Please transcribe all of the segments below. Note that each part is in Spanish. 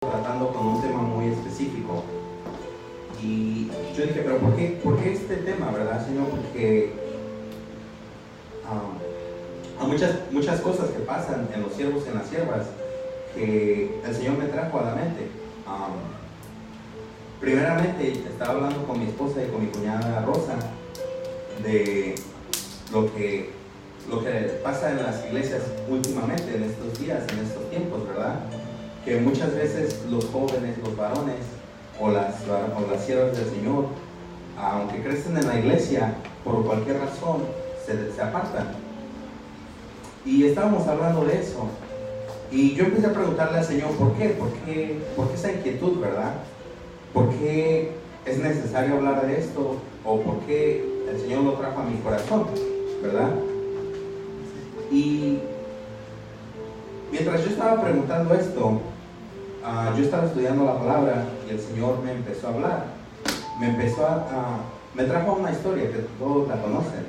tratando con un tema muy específico. Y yo dije, pero ¿por qué este tema, verdad, Señor? Porque hay muchas cosas que pasan en los siervos y en las siervas que el Señor me trajo a la mente. Primeramente, estaba hablando con mi esposa y con mi cuñada Rosa de lo que pasa en las iglesias últimamente, en estos días, en estos tiempos, ¿verdad? Que muchas veces los jóvenes, los varones o las siervas del Señor, aunque crecen en la iglesia, por cualquier razón se apartan. Y estábamos hablando de eso. Y yo empecé a preguntarle al Señor, ¿por qué? ¿Por qué esa inquietud, verdad? ¿Por qué es necesario hablar de esto? ¿O por qué el Señor lo trajo a mi corazón, verdad? Y mientras yo estaba preguntando esto, yo estaba estudiando la palabra y el Señor me empezó a hablar. Me trajo una historia que todos la conocen.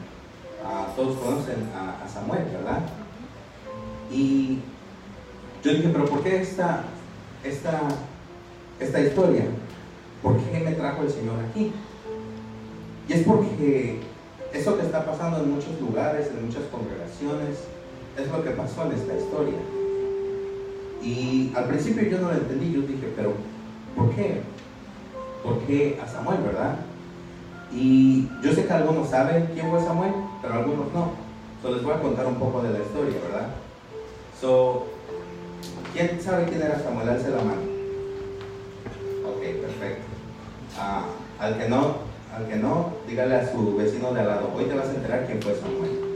Todos conocen a Samuel, ¿verdad? Y yo dije, pero ¿por qué esta historia? ¿Por qué me trajo el Señor aquí? Y es porque eso que está pasando en muchos lugares, en muchas congregaciones, es lo que pasó en esta historia. Y al principio yo no lo entendí, yo dije, pero ¿por qué? ¿Por qué a Samuel, verdad? Y yo sé que algunos saben quién fue Samuel, pero algunos no. Les voy a contar un poco de la historia, ¿verdad? ¿Quién sabe quién era Samuel? Alce la mano. Ok, perfecto. Al que no, dígale a su vecino de al lado, hoy te vas a enterar quién fue Samuel.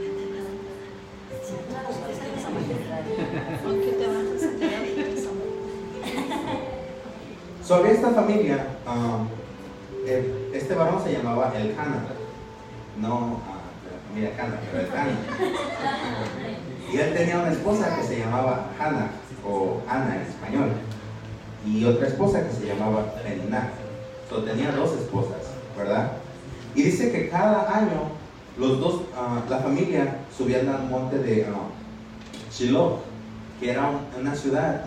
Sobre esta familia, este varón se llamaba Elcana, no de la familia Cana, pero Elcana. Y él tenía una esposa que se llamaba Hannah, o Ana en español, y otra esposa que se llamaba Peninnah. Tenía dos esposas, ¿verdad? Y dice que cada año los dos, la familia subían al monte de Shiloh, que era a la ciudad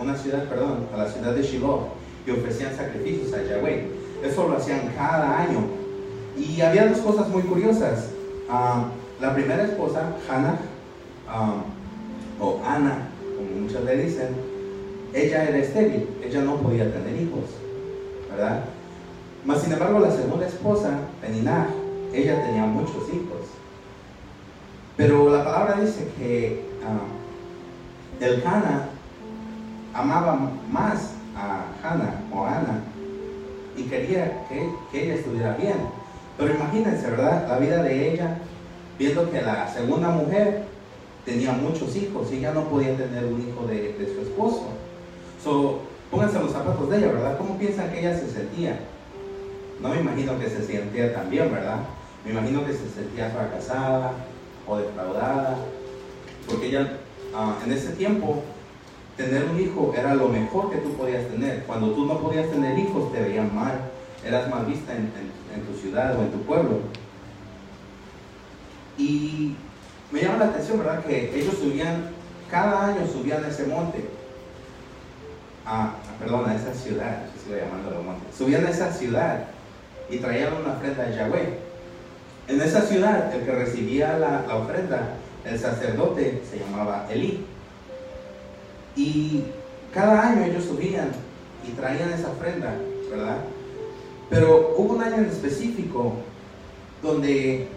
de Shiloh, y ofrecían sacrificios a Yahweh. Eso lo hacían cada año. Y había dos cosas muy curiosas. La primera esposa, Hannah, o Ana, como muchos le dicen, ella era estéril, ella no podía tener hijos, ¿verdad? Mas sin embargo, la segunda esposa, Peninnah, ella tenía muchos hijos. Pero la palabra dice que Elcana amaba más a Hannah o Ana y quería que ella estuviera bien. Pero imagínense, ¿verdad? La vida de ella, viendo que la segunda mujer tenía muchos hijos y ella no podía tener un hijo de su esposo. Pónganse los zapatos de ella, ¿verdad? ¿Cómo piensan que ella se sentía? No me imagino que se sentía tan bien, ¿verdad? Me imagino que se sentía fracasada o defraudada, porque ella en ese tiempo tener un hijo era lo mejor que tú podías tener. Cuando tú no podías tener hijos te veían mal, eras mal vista en tu ciudad o en tu pueblo. Y me llama la atención, ¿verdad? Que ellos cada año subían a ese monte, a esa ciudad, yo sigo llamándolo monte. Subían a esa ciudad y traían una ofrenda a Yahweh. En esa ciudad, el que recibía la ofrenda, el sacerdote, se llamaba Elí. Y cada año ellos subían y traían esa ofrenda, ¿verdad? Pero hubo un año en específico donde,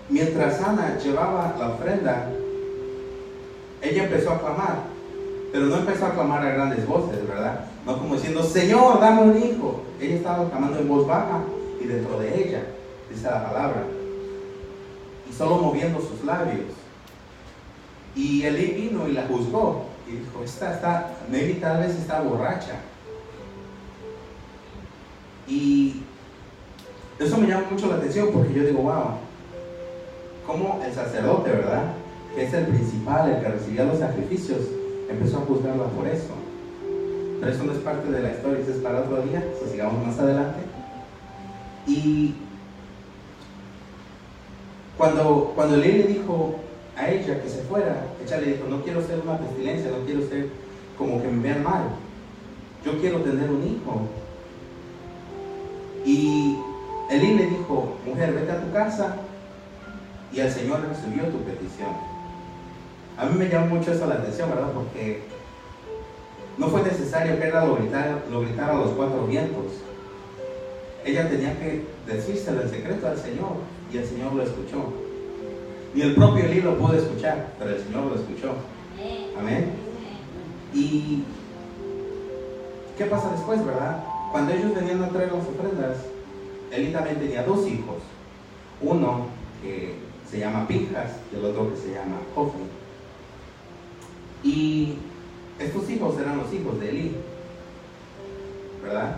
mientras Ana llevaba la ofrenda, ella empezó a clamar, pero no empezó a clamar a grandes voces, ¿verdad? No como diciendo, Señor, dame un hijo. Ella estaba clamando en voz baja y dentro de ella, dice la palabra, y solo moviendo sus labios. Y Elí vino y la juzgó y dijo, tal vez está borracha. Y eso me llama mucho la atención porque yo digo, wow, como el sacerdote, ¿verdad? Que es el principal, el que recibía los sacrificios, empezó a juzgarla por eso. Pero eso no es parte de la historia, eso es para otro día, sigamos más adelante. Y cuando Elí le dijo a ella que se fuera, ella le dijo, no quiero ser una pestilencia, no quiero ser como que me vean mal. yo quiero tener un hijo. Y Elí le dijo, mujer, vete a tu casa, y el Señor recibió tu petición. A mí me llamó mucho eso la atención, ¿verdad? Porque no fue necesario que ella lo gritara a los cuatro vientos. Ella tenía que decírselo en secreto al Señor, y el Señor lo escuchó. Ni el propio Elí lo pudo escuchar, pero el Señor lo escuchó. Amén. ¿Y qué pasa después, verdad? Cuando ellos venían a traer las ofrendas, Elí también tenía dos hijos. Uno que se llama Pinjas y el otro que se llama Hofni. Y estos hijos eran los hijos de Elí, ¿verdad?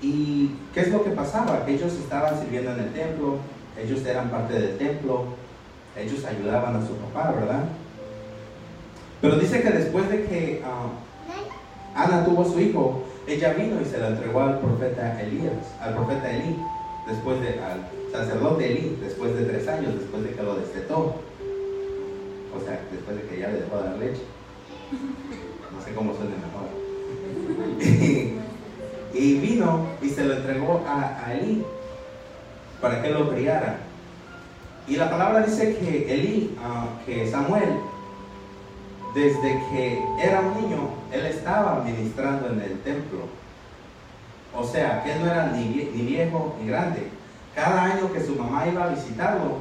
¿Y qué es lo que pasaba? Que ellos estaban sirviendo en el templo, ellos eran parte del templo, ellos ayudaban a su papá, ¿verdad? Pero dice que después de que Ana tuvo a su hijo, ella vino y se lo entregó al profeta Elí, al sacerdote Elí, después de 3 años, después de que lo destetó. O sea, después de que ya le dejó de dar leche. No sé cómo suena mejor. Y vino y se lo entregó a Elí para que lo criara. Y la palabra dice que Elí, que Samuel, desde que era un niño, él estaba ministrando en el templo. O sea, que él no era ni viejo ni grande. Cada año que su mamá iba a visitarlo,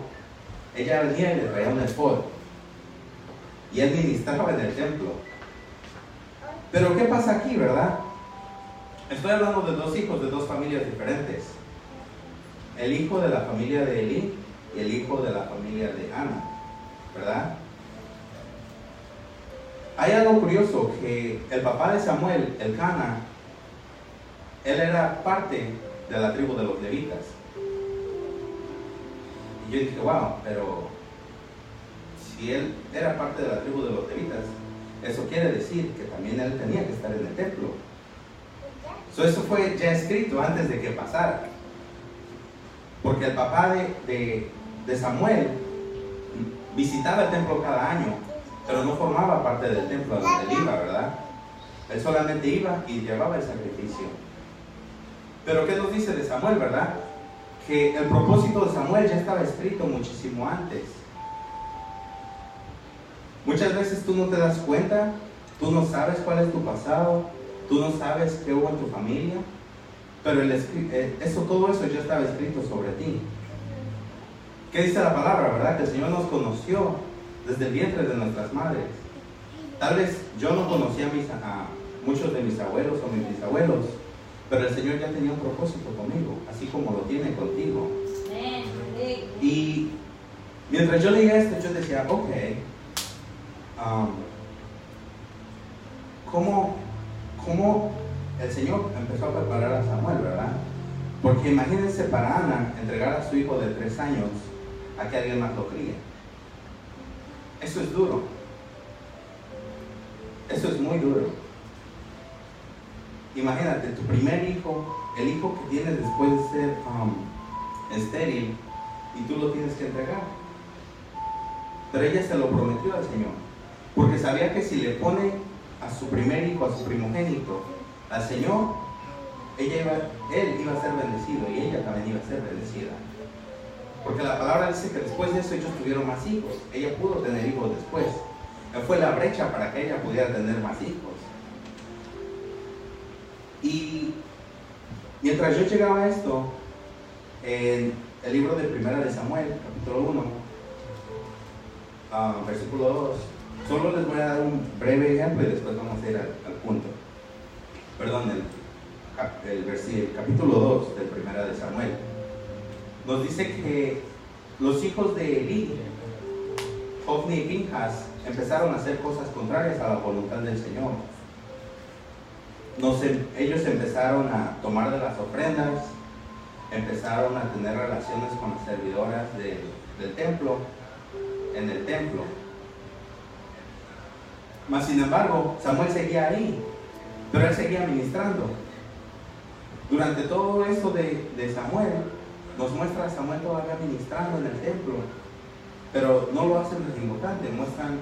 ella venía y le traía un efod. Y él ministraba en el templo. Pero ¿qué pasa aquí, verdad? Estoy hablando de dos hijos de dos familias diferentes. El hijo de la familia de Elí y el hijo de la familia de Ana, ¿verdad? Hay algo curioso, que el papá de Samuel, Elcana, él era parte de la tribu de los levitas. Y yo dije, wow, pero si él era parte de la tribu de los levitas, eso quiere decir que también él tenía que estar en el templo. Eso fue ya escrito antes de que pasara. Porque el papá de Samuel visitaba el templo cada año, pero no formaba parte del templo donde él iba, ¿verdad? Él solamente iba y llevaba el sacrificio. Pero ¿qué nos dice de Samuel, verdad? Que el propósito de Samuel ya estaba escrito muchísimo antes. Muchas veces tú no te das cuenta, tú no sabes cuál es tu pasado, tú no sabes qué hubo en tu familia, pero todo eso ya estaba escrito sobre ti. ¿Qué dice la palabra, verdad? Que el Señor nos conoció desde el vientre de nuestras madres. Tal vez yo no conocía a muchos de mis abuelos o mis bisabuelos, pero el Señor ya tenía un propósito conmigo, así como lo tiene contigo. Y mientras yo leía esto, yo decía, ok, ¿cómo el Señor empezó a preparar a Samuel, verdad? Porque imagínense para Ana entregar a su hijo de 3 años a que alguien más lo críe. Eso es duro. Eso es muy duro. Imagínate, tu primer hijo, el hijo que tienes después de ser estéril, y tú lo tienes que entregar. Pero ella se lo prometió al Señor, porque sabía que si le pone a su primer hijo, a su primogénito, al Señor, él iba a ser bendecido y ella también iba a ser bendecida. Porque la palabra dice que después de eso ellos tuvieron más hijos. Ella pudo tener hijos después. Fue la brecha para que ella pudiera tener más hijos. Y mientras yo llegaba a esto, en el libro de Primera de Samuel, capítulo 1, versículo 2, solo les voy a dar un breve ejemplo y después vamos a ir al punto. Perdón, el capítulo 2 de Primera de Samuel nos dice que los hijos de Elí, Hofni y Pinjas, empezaron a hacer cosas contrarias a la voluntad del Señor. Ellos empezaron a tomar de las ofrendas, empezaron a tener relaciones con las servidoras del templo, en el templo. Mas sin embargo, Samuel seguía ahí, pero él seguía ministrando. Durante todo eso de Samuel, nos muestra a Samuel todavía ministrando en el templo, pero no lo hacen más importante, muestran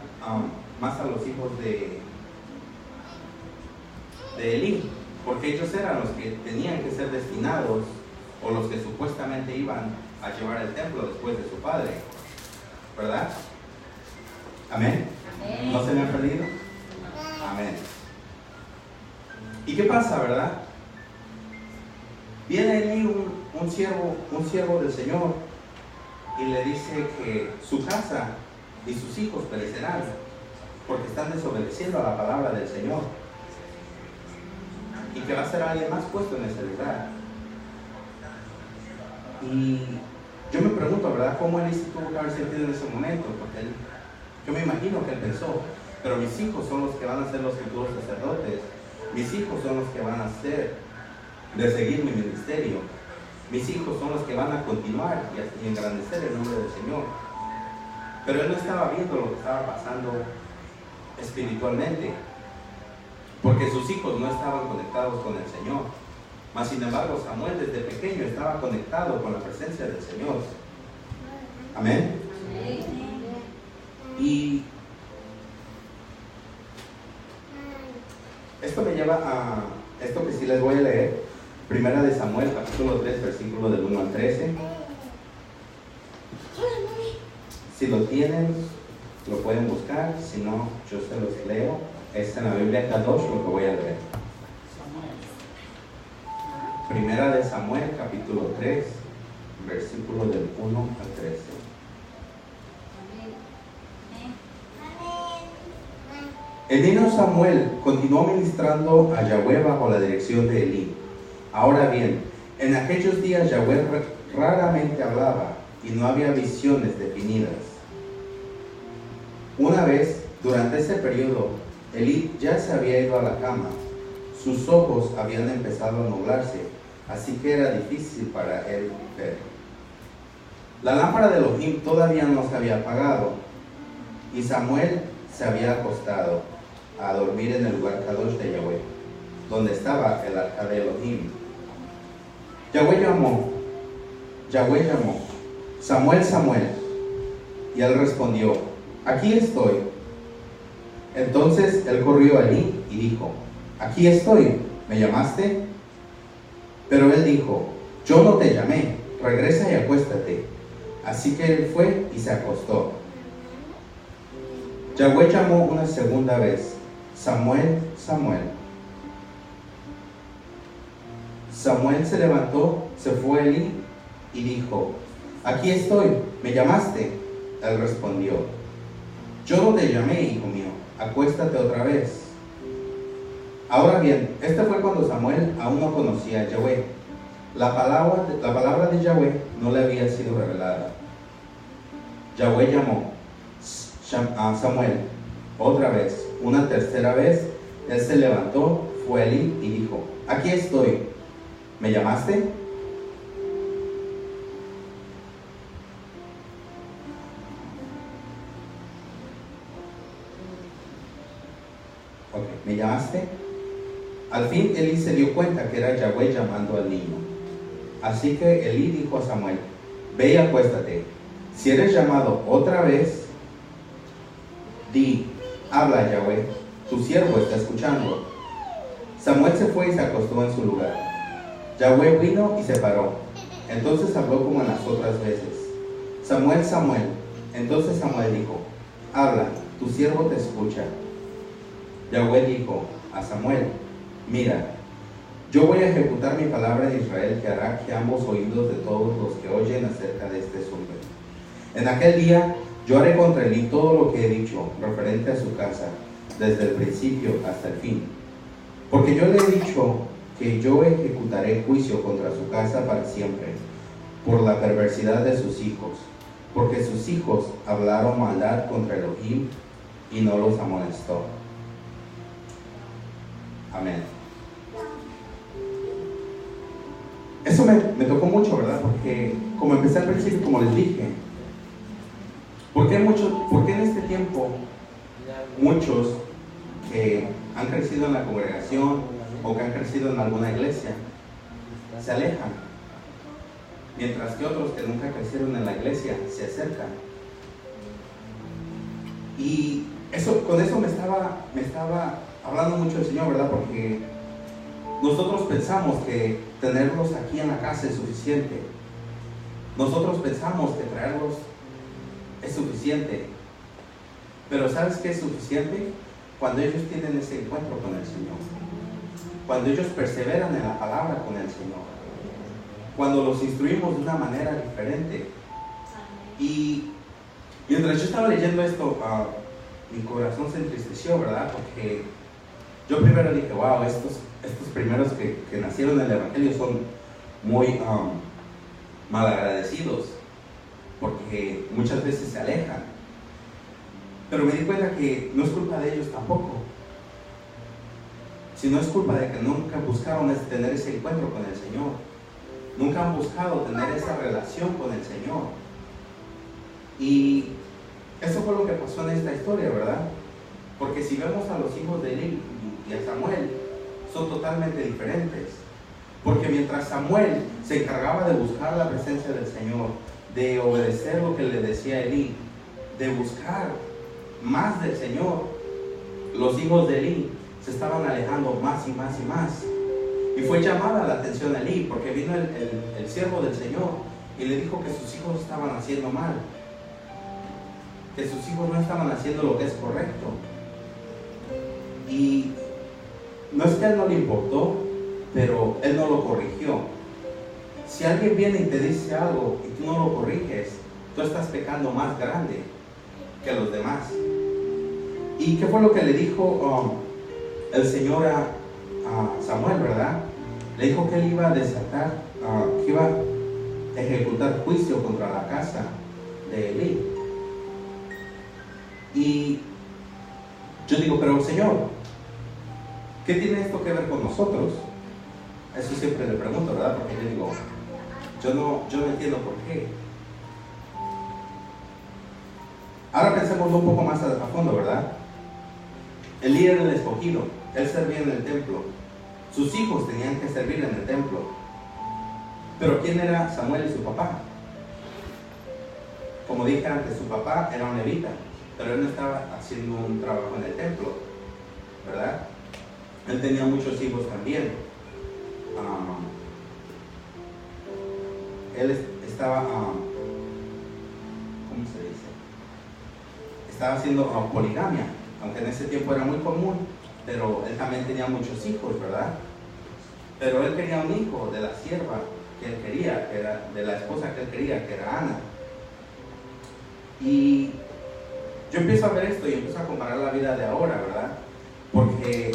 más a los hijos de Elí, porque ellos eran los que tenían que ser destinados o los que supuestamente iban a llevar el templo después de su padre, ¿verdad? Amén. Amén. ¿No se me han perdido? Amén. ¿Y qué pasa, verdad? Viene Elí, un siervo del Señor, y le dice que su casa y sus hijos perecerán porque están desobedeciendo a la palabra del Señor, y que va a ser alguien más puesto en ese lugar. Y yo me pregunto, ¿verdad?, cómo Elí se tuvo que haber sentido en ese momento, porque yo me imagino que él pensó, pero mis hijos son los que van a ser los futuros sacerdotes, mis hijos son los que van a ser de seguir mi ministerio, mis hijos son los que van a continuar y engrandecer el nombre del Señor. Pero él no estaba viendo lo que estaba pasando espiritualmente, porque sus hijos no estaban conectados con el Señor. Mas sin embargo, Samuel desde pequeño estaba conectado con la presencia del Señor. Amén. Y esto me lleva a esto que sí les voy a leer. Primera de Samuel, capítulo 3, versículo del 1 al 13. Si lo tienen, lo pueden buscar. Si no, yo se los leo. Es en la Biblia Kadosh lo que voy a leer. Primera de Samuel, capítulo 3, versículo del 1 al 13. El niño Samuel continuó ministrando a Yahweh bajo la dirección de Elí. Ahora bien, en aquellos días Yahweh raramente hablaba y no había visiones definidas. Una vez, durante ese periodo, Elí ya se había ido a la cama. Sus ojos habían empezado a nublarse, así que era difícil para él ver. La lámpara de Elohim todavía no se había apagado, y Samuel se había acostado a dormir en el lugar Kadosh de Yahweh, donde estaba el arca de Elohim. Yahweh llamó, Samuel, Samuel, y él respondió, aquí estoy. Entonces él corrió allí y dijo, aquí estoy, ¿me llamaste? Pero él dijo, yo no te llamé, regresa y acuéstate. Así que él fue y se acostó. Yahweh llamó una segunda vez, Samuel, Samuel. Samuel se levantó, se fue a Elí y dijo, aquí estoy, ¿me llamaste? Él respondió, yo no te llamé, hijo mío, acuéstate otra vez. Ahora bien, este fue cuando Samuel aún no conocía a Yahweh. La palabra de Yahweh no le había sido revelada. Yahweh llamó a Samuel otra vez, una tercera vez. Él se levantó, fue a Elí y dijo, aquí estoy, ¿me llamaste? Ok, ¿me llamaste? Al fin Elí se dio cuenta que era Yahweh llamando al niño. Así que Elí dijo a Samuel, ve y acuéstate. Si eres llamado otra vez, di, habla Yahweh, tu siervo está escuchando. Samuel se fue y se acostó en su lugar. Yahweh vino y se paró. Entonces habló como en las otras veces. Samuel, Samuel. Entonces Samuel dijo, habla, tu siervo te escucha. Yahweh dijo a Samuel, mira, yo voy a ejecutar mi palabra en Israel que hará que ambos oídos de todos los que oyen acerca de este asunto. En aquel día yo haré contra Elí todo lo que he dicho referente a su casa, desde el principio hasta el fin. Porque yo le he dicho que yo ejecutaré juicio contra su casa para siempre, por la perversidad de sus hijos, porque sus hijos hablaron maldad contra Elohim y no los amonestó. Amén. Eso me tocó mucho, ¿verdad? Porque como empecé al principio, como les dije, ¿por qué en este tiempo muchos que han crecido en la congregación o que han crecido en alguna iglesia se alejan, mientras que otros que nunca crecieron en la iglesia se acercan? Y con eso me estaba hablando mucho el Señor, ¿verdad? Porque Nosotros pensamos que tenerlos aquí en la casa es suficiente. Nosotros pensamos que traerlos es suficiente. Pero ¿sabes qué es suficiente? Cuando ellos tienen ese encuentro con el Señor. Cuando ellos perseveran en la palabra con el Señor. Cuando los instruimos de una manera diferente. Y mientras yo estaba leyendo esto, mi corazón se entristeció, ¿verdad? Porque yo primero dije, wow, estos primeros que nacieron en el Evangelio son muy malagradecidos, porque muchas veces se alejan. Pero me di cuenta que no es culpa de ellos tampoco, sino es culpa de que nunca buscaron tener ese encuentro con el Señor. Nunca han buscado tener esa relación con el Señor. Y eso fue lo que pasó en esta historia, ¿verdad? Porque si vemos a los hijos de Eli y a Samuel, son totalmente diferentes. Porque mientras Samuel se encargaba de buscar la presencia del Señor, de obedecer lo que le decía Eli, de buscar más del Señor, los hijos de Eli se estaban alejando más y más y más. Y fue llamada la atención a Eli, porque vino el siervo del Señor y le dijo que sus hijos estaban haciendo mal, que sus hijos no estaban haciendo lo que es correcto. Y no es que a él no le importó, pero él no lo corrigió. Si alguien viene y te dice algo y tú no lo corriges, tú estás pecando más grande que los demás. ¿Y qué fue lo que le dijo el Señor a Samuel, verdad? Le dijo que él iba a desatar, que iba a ejecutar juicio contra la casa de Eli. Y yo digo, pero Señor, ¿qué tiene esto que ver con nosotros? Eso siempre le pregunto, ¿verdad? Porque yo digo, yo no entiendo por qué. Ahora pensemos un poco más a fondo, ¿verdad? Elí era el escogido, él servía en el templo, sus hijos tenían que servir en el templo. Pero ¿quién era Samuel y su papá? Como dije antes, su papá era un levita, pero él no estaba haciendo un trabajo en el templo, ¿verdad? Él tenía muchos hijos también. Él estaba, ¿cómo se dice? Estaba haciendo poligamia, aunque en ese tiempo era muy común, pero él también tenía muchos hijos, ¿verdad? Pero él quería un hijo de la sierva que él quería, que era de la esposa que él quería, que era Ana. Y yo empiezo a ver esto y empiezo a comparar la vida de ahora, ¿verdad? Porque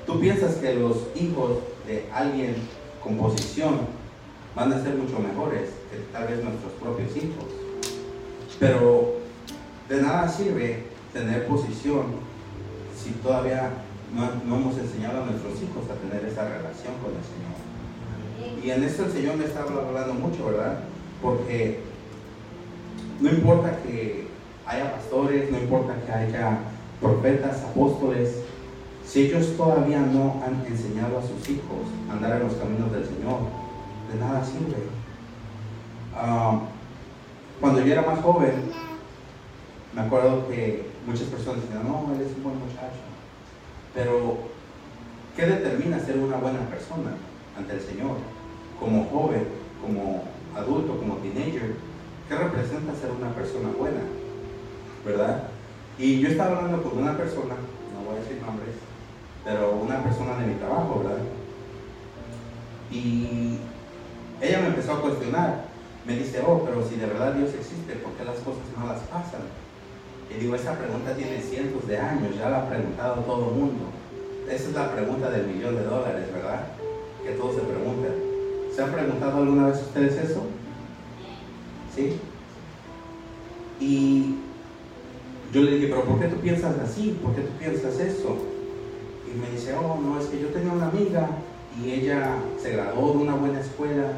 tú piensas que los hijos de alguien con posición van a ser mucho mejores que tal vez nuestros propios hijos. Pero de nada sirve tener posición si todavía no hemos enseñado a nuestros hijos a tener esa relación con el Señor. Y en esto el Señor me está hablando mucho, ¿verdad? Porque no importa que haya pastores, no importa que haya profetas, apóstoles, si ellos todavía no han enseñado a sus hijos a andar en los caminos del Señor, de nada sirve. Cuando yo era más joven, me acuerdo que muchas personas decían, no, él es un buen muchacho. Pero, ¿qué determina ser una buena persona ante el Señor? Como joven, como adulto, como teenager, ¿qué representa ser una persona buena? ¿Verdad? Y yo estaba hablando con una persona, no voy a decir nombres, pero una persona de mi trabajo, ¿verdad? Y ella me empezó a cuestionar. Me dice, oh, pero si de verdad Dios existe, ¿por qué las cosas no las pasan? Y digo, esa pregunta tiene cientos de años, ya la ha preguntado todo el mundo. Esa es la pregunta del $1,000,000, ¿verdad? Que todos se preguntan. ¿Se han preguntado alguna vez ustedes eso? ¿Sí? Y yo le dije, pero ¿por qué tú piensas así? ¿Por qué tú piensas eso? Y me dice, oh, no, es que yo tenía una amiga y ella se graduó de una buena escuela,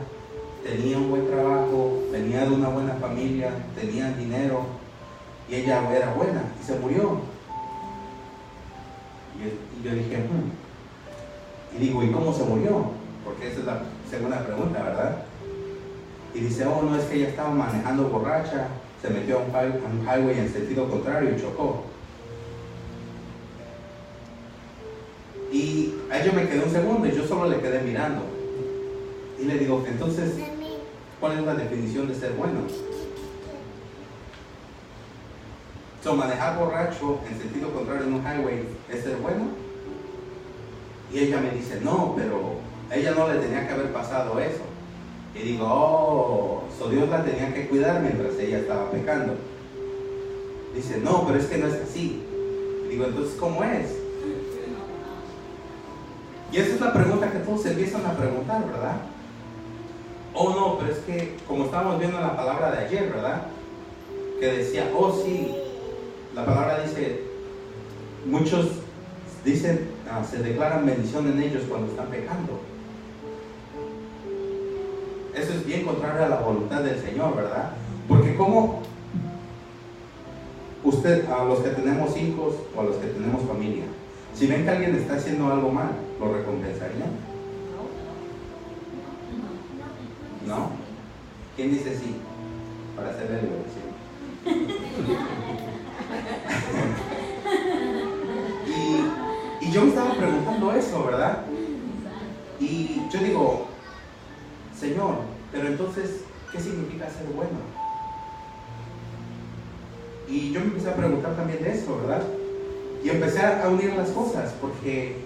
tenía un buen trabajo, venía de una buena familia, tenía dinero y ella era buena y se murió. Y yo dije, y digo, ¿y cómo se murió? Porque esa es la segunda pregunta, ¿verdad? Y dice, oh, no, es que ella estaba manejando borracha, se metió a un highway en sentido contrario y chocó. Y a ella me quedé un segundo y yo solo le quedé mirando. Y le digo, entonces, ¿cuál es la definición de ser bueno? Manejar borracho en sentido contrario en un highway es ser bueno. Y ella me dice, no, pero a ella no le tenía que haber pasado eso. Y digo, oh, Dios la tenía que cuidar mientras ella estaba pecando. Dice, no, pero es que no es así. Y digo, entonces, ¿cómo es? Y esa es la pregunta que todos se empiezan a preguntar, ¿verdad? Oh, no, pero es que, como estábamos viendo en la palabra de ayer, ¿verdad? Que decía, oh, sí, la palabra dice, muchos dicen, se declaran bendición en ellos cuando están pecando. Eso es bien contrario a la voluntad del Señor, ¿verdad? Porque como usted, a los que tenemos hijos o a los que tenemos familia, si ven que alguien está haciendo algo mal, ¿lo recompensarían? ¿No? ¿Quién dice sí? Para hacerle diversión. y yo me estaba preguntando eso, ¿verdad? Y yo digo, Señor, pero entonces, ¿qué significa ser bueno? Y yo me empecé a preguntar también de eso, ¿verdad? Y empecé a unir las cosas, porque,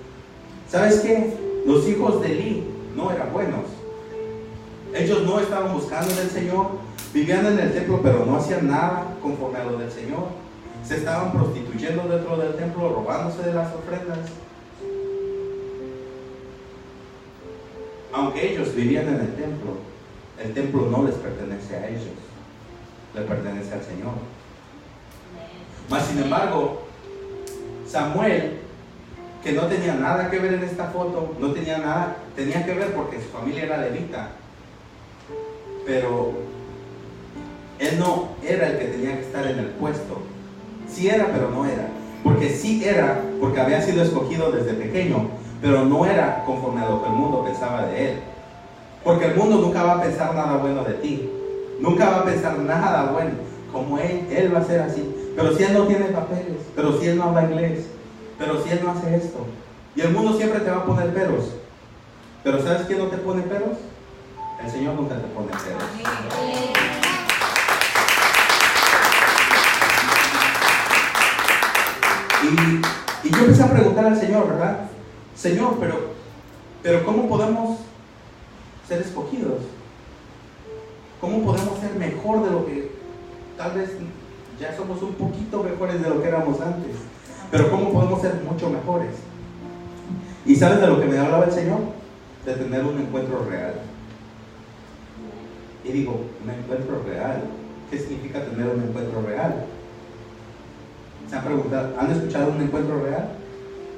¿sabes qué? Los hijos de Eli no eran buenos. Ellos no estaban buscando del Señor, vivían en el templo, pero no hacían nada conforme a lo del Señor. Se estaban prostituyendo dentro del templo, robándose de las ofrendas. Aunque ellos vivían en el templo no les pertenece a ellos, le pertenece al Señor. Mas sin embargo, Samuel, que no tenía nada que ver en esta foto, no tenía nada, tenía que ver porque su familia era levita, pero él no era el que tenía que estar en el puesto. Sí era, pero no era. Porque sí era, porque había sido escogido desde pequeño, pero no era conforme a lo que el mundo pensaba de él. Porque el mundo nunca va a pensar nada bueno de ti, nunca va a pensar nada bueno, como él va a ser así. Pero si él no tiene papeles, pero si él no habla inglés, pero si él no hace esto. Y el mundo siempre te va a poner peros. Pero ¿sabes quién no te pone peros? El Señor nunca te pone peros. Y yo empecé a preguntar al Señor, ¿verdad? Señor, pero ¿cómo podemos ser escogidos? ¿Cómo podemos ser mejor de lo que tal vez ya somos un poquito mejores de lo que éramos antes? Pero ¿cómo podemos ser mucho mejores? ¿Y sabes de lo que me hablaba el Señor? De tener un encuentro real. Y digo, un encuentro real. ¿Qué significa tener un encuentro real? ¿Se han preguntado, han escuchado un encuentro real?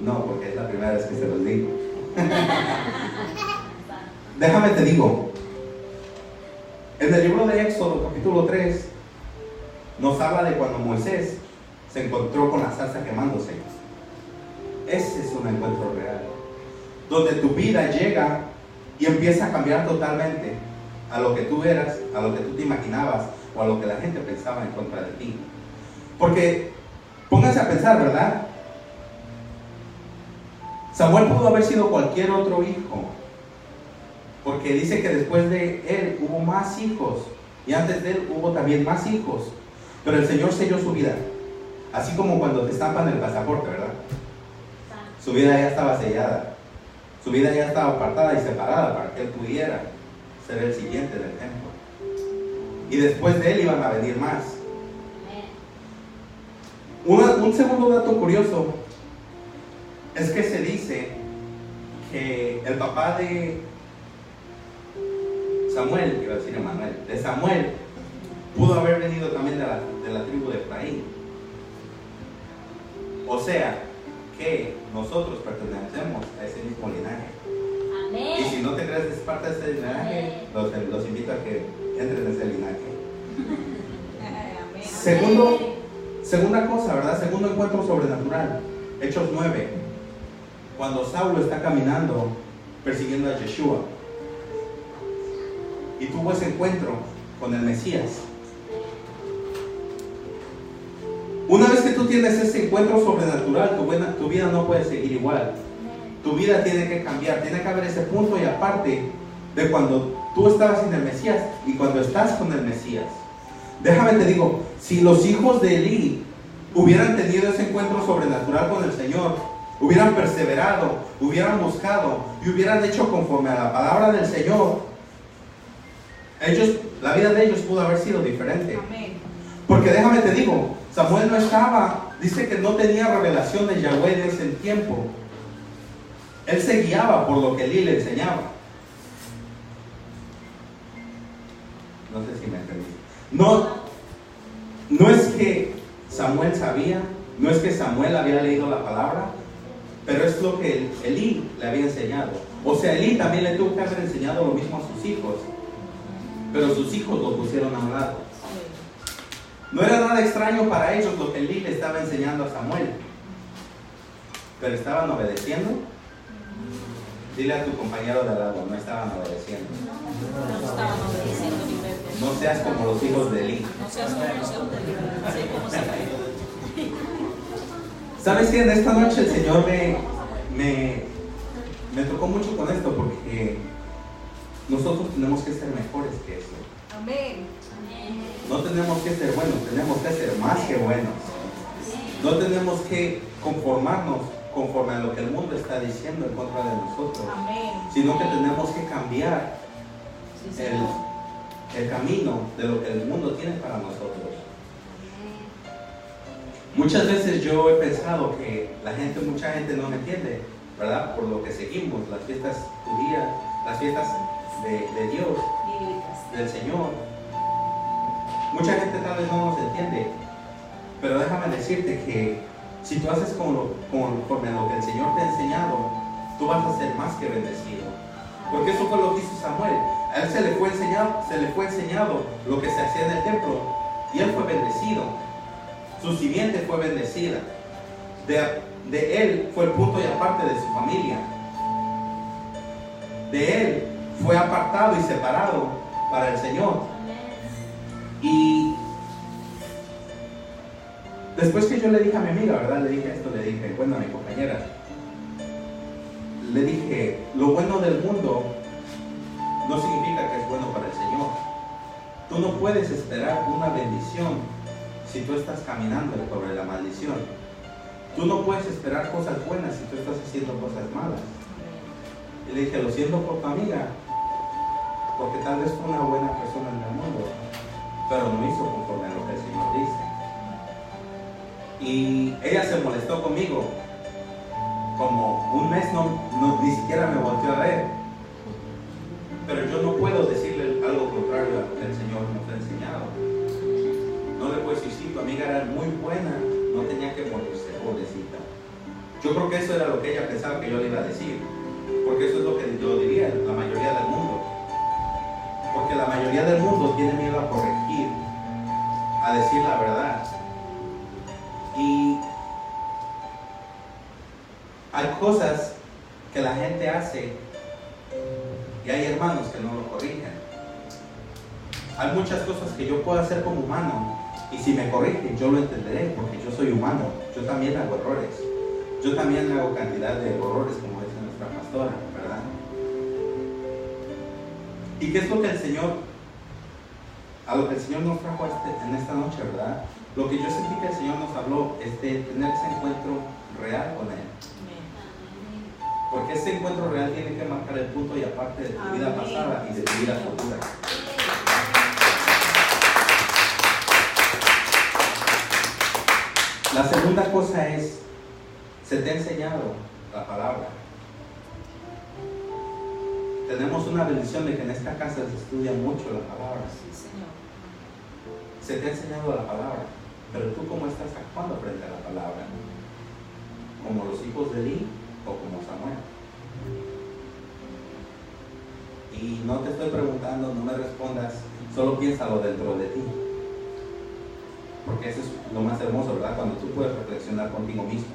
No, porque es la primera vez que se los digo. Déjame te digo, en el libro de Éxodo, capítulo 3, nos habla de cuando Moisés se encontró con la zarza quemándose. Ese es un encuentro real, donde tu vida llega y empieza a cambiar totalmente a lo que tú eras, a lo que tú te imaginabas o a lo que la gente pensaba en contra de ti. Porque pónganse a pensar, ¿verdad? Samuel pudo haber sido cualquier otro hijo, porque dice que después de él hubo más hijos y antes de él hubo también más hijos, pero el Señor selló su vida, así como cuando te estampan el pasaporte, ¿verdad? Su vida ya estaba sellada, su vida ya estaba apartada y separada para que él pudiera ser el siguiente del templo, y después de él iban a venir más. Un segundo dato curioso es que se dice que el papá de Samuel, quiero decir Emanuel, de Samuel, pudo haber venido también de la tribu de Efraín. O sea, que nosotros pertenecemos a ese mismo linaje. Amén. Y si no te crees que es parte de ese linaje, los invito a que entren en ese linaje. Segunda cosa, ¿verdad? Segundo encuentro sobrenatural. Hechos 9. Cuando Saulo está caminando persiguiendo a Yeshua y tuvo ese encuentro con el Mesías. Una vez que tú tienes ese encuentro sobrenatural, tu vida no puede seguir igual. tu vida tiene que cambiar. Tiene que haber ese punto y aparte de cuando tú estabas sin el Mesías y cuando estás con el Mesías. Déjame te digo, si los hijos de Elí hubieran tenido ese encuentro sobrenatural con el Señor, hubieran perseverado, hubieran buscado y hubieran hecho conforme a la palabra del Señor, la vida de ellos pudo haber sido diferente. Amén. Porque déjame te digo, Samuel no estaba, dice que no tenía revelación de Yahweh en ese tiempo. Él se guiaba por lo que Elí le enseñaba. No sé si me entendí. No es que Samuel sabía, no es que Samuel había leído la palabra, pero es lo que Elí le había enseñado. O sea, Elí también le tuvo que haber enseñado lo mismo a sus hijos, pero sus hijos lo pusieron a un lado. No era nada extraño para ellos lo que Elí le estaba enseñando a Samuel, pero estaban obedeciendo. Dile a tu compañero de al lado, no estaban obedeciendo. No estaban obedeciendo ni ver. No seas como los hijos de Elí. No seas como los hijos de Elí. Así como se cae. ¿Sabes qué? En esta noche el Señor me tocó mucho con esto porque nosotros tenemos que ser mejores que eso. Amén. No tenemos que ser buenos, tenemos que ser más que buenos. No tenemos que conformarnos conforme a lo que el mundo está diciendo en contra de nosotros. Amén. Sino que tenemos que cambiar Sí, el camino de lo que el mundo tiene para nosotros. Muchas veces yo he pensado que mucha gente no me entiende, ¿verdad? Por lo que seguimos, las fiestas judías, las fiestas de Dios, del Señor. Mucha gente tal vez no nos entiende, pero déjame decirte que si tú haces conforme a lo que el Señor te ha enseñado, tú vas a ser más que bendecido. Porque eso fue lo que hizo Samuel. A él se le fue enseñado lo que se hacía en el templo y él fue bendecido. Su simiente fue bendecida. De él fue el punto y aparte de su familia. De él fue apartado y separado para el Señor. Y después que yo le dije a mi amiga, ¿verdad? Le dije esto, le dije, bueno, a mi compañera, le dije, lo bueno del mundo no significa que es bueno para el Señor. Tú no puedes esperar una bendición si tú estás caminando sobre la maldición. Tú no puedes esperar cosas buenas si tú estás haciendo cosas malas. Y le dije, lo siento por tu amiga, porque tal vez fue una buena persona en el mundo, pero no hizo conforme a lo que el Señor dice. Y ella se molestó conmigo. Como un mes ni siquiera me volteó a ver. Pero yo no puedo decirle algo contrario a lo que el Señor nos ha enseñado. No le puedo decir, sí, tu amiga era muy buena, no tenía que morirse, pobrecita. Yo creo que eso era lo que ella pensaba que yo le iba a decir. Porque eso es lo que yo diría, la mayoría del mundo. Porque la mayoría del mundo tiene miedo a corregir, a decir la verdad. Y hay cosas que la gente hace y hay hermanos que no lo corrigen. Hay muchas cosas que yo puedo hacer como humano y si me corrigen yo lo entenderé porque yo soy humano. Yo también hago errores. Yo también hago cantidad de errores como dice nuestra pastora, ¿verdad? ¿Y qué es lo que el Señor, a lo que el Señor nos trajo en esta noche, verdad? Lo que yo sentí que el Señor nos habló es de tener ese encuentro real con Él. Porque ese encuentro real tiene que marcar el punto y aparte de tu vida pasada y de tu vida futura. La segunda cosa es, se te ha enseñado la palabra. Tenemos una bendición de que en esta casa se estudia mucho la palabra. Sí, Señor. Se te ha enseñado la palabra, pero tú cómo estás actuando frente a la palabra. ¿Como los hijos de Elí o como Samuel? Y no te estoy preguntando, no me respondas, solo piénsalo dentro de ti. Porque eso es lo más hermoso, ¿verdad? Cuando tú puedes reflexionar contigo mismo.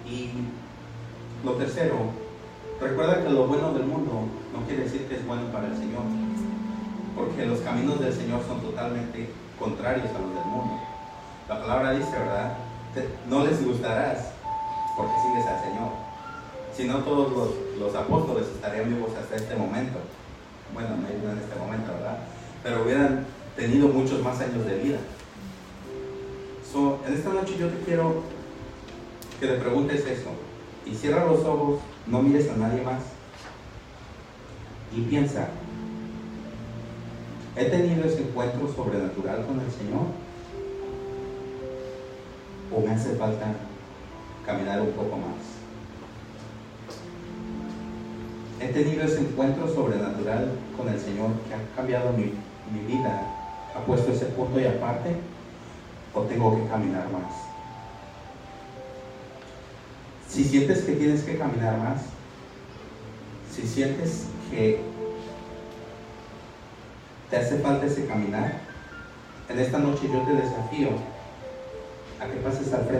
Y lo tercero, recuerda que lo bueno del mundo no quiere decir que es bueno para el Señor. Porque los caminos del Señor son totalmente contrarios a los del mundo. La palabra dice, ¿verdad? No les gustarás porque sigues al Señor. si no todos los apóstoles estarían vivos hasta este momento. Bueno, no en este momento, ¿verdad? Pero hubieran tenido muchos más años de vida. En esta noche yo te quiero que te preguntes eso. Y cierra los ojos, no mires a nadie más. Y piensa, ¿he tenido ese encuentro sobrenatural con el Señor? ¿O me hace falta caminar un poco más? ¿He tenido ese encuentro sobrenatural con el Señor que ha cambiado mi vida? ¿Ha puesto ese punto y aparte? ¿O tengo que caminar más? Si sientes que tienes que caminar más, si sientes que te hace falta ese caminar, en esta noche yo te desafío a que pases al frente.